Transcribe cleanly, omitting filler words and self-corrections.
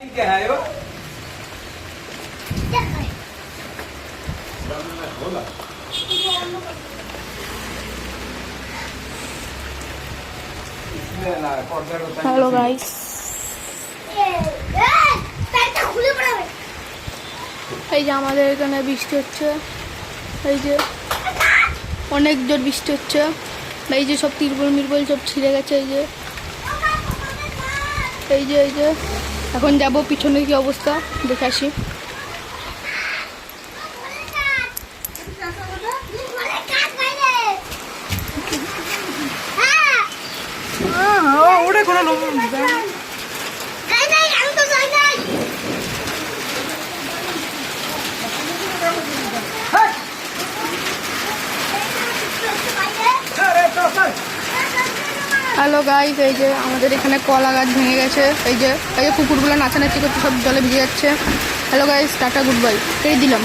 क्या है वो? হ্যালো গাইস, এই যে আমাদের এখানে বৃষ্টি হচ্ছে। এই যে অনেক জোর বৃষ্টি হচ্ছে। এই যে সব তিরপল মিরপল সব ছিঁড়ে গেছে। এই যে এখন যাব পিছনে কি অবস্থা দেখে আসি। ওটা কোনো লোক হ্যালো গাইস, এই যে আমাদের এখানে কলা গাছ ভেঙে গেছে। এই যে কুকুরগুলো নাচানাচি করছে, সব জলে ভিজে যাচ্ছে। Hello guys, tata good bye, এই দিলাম।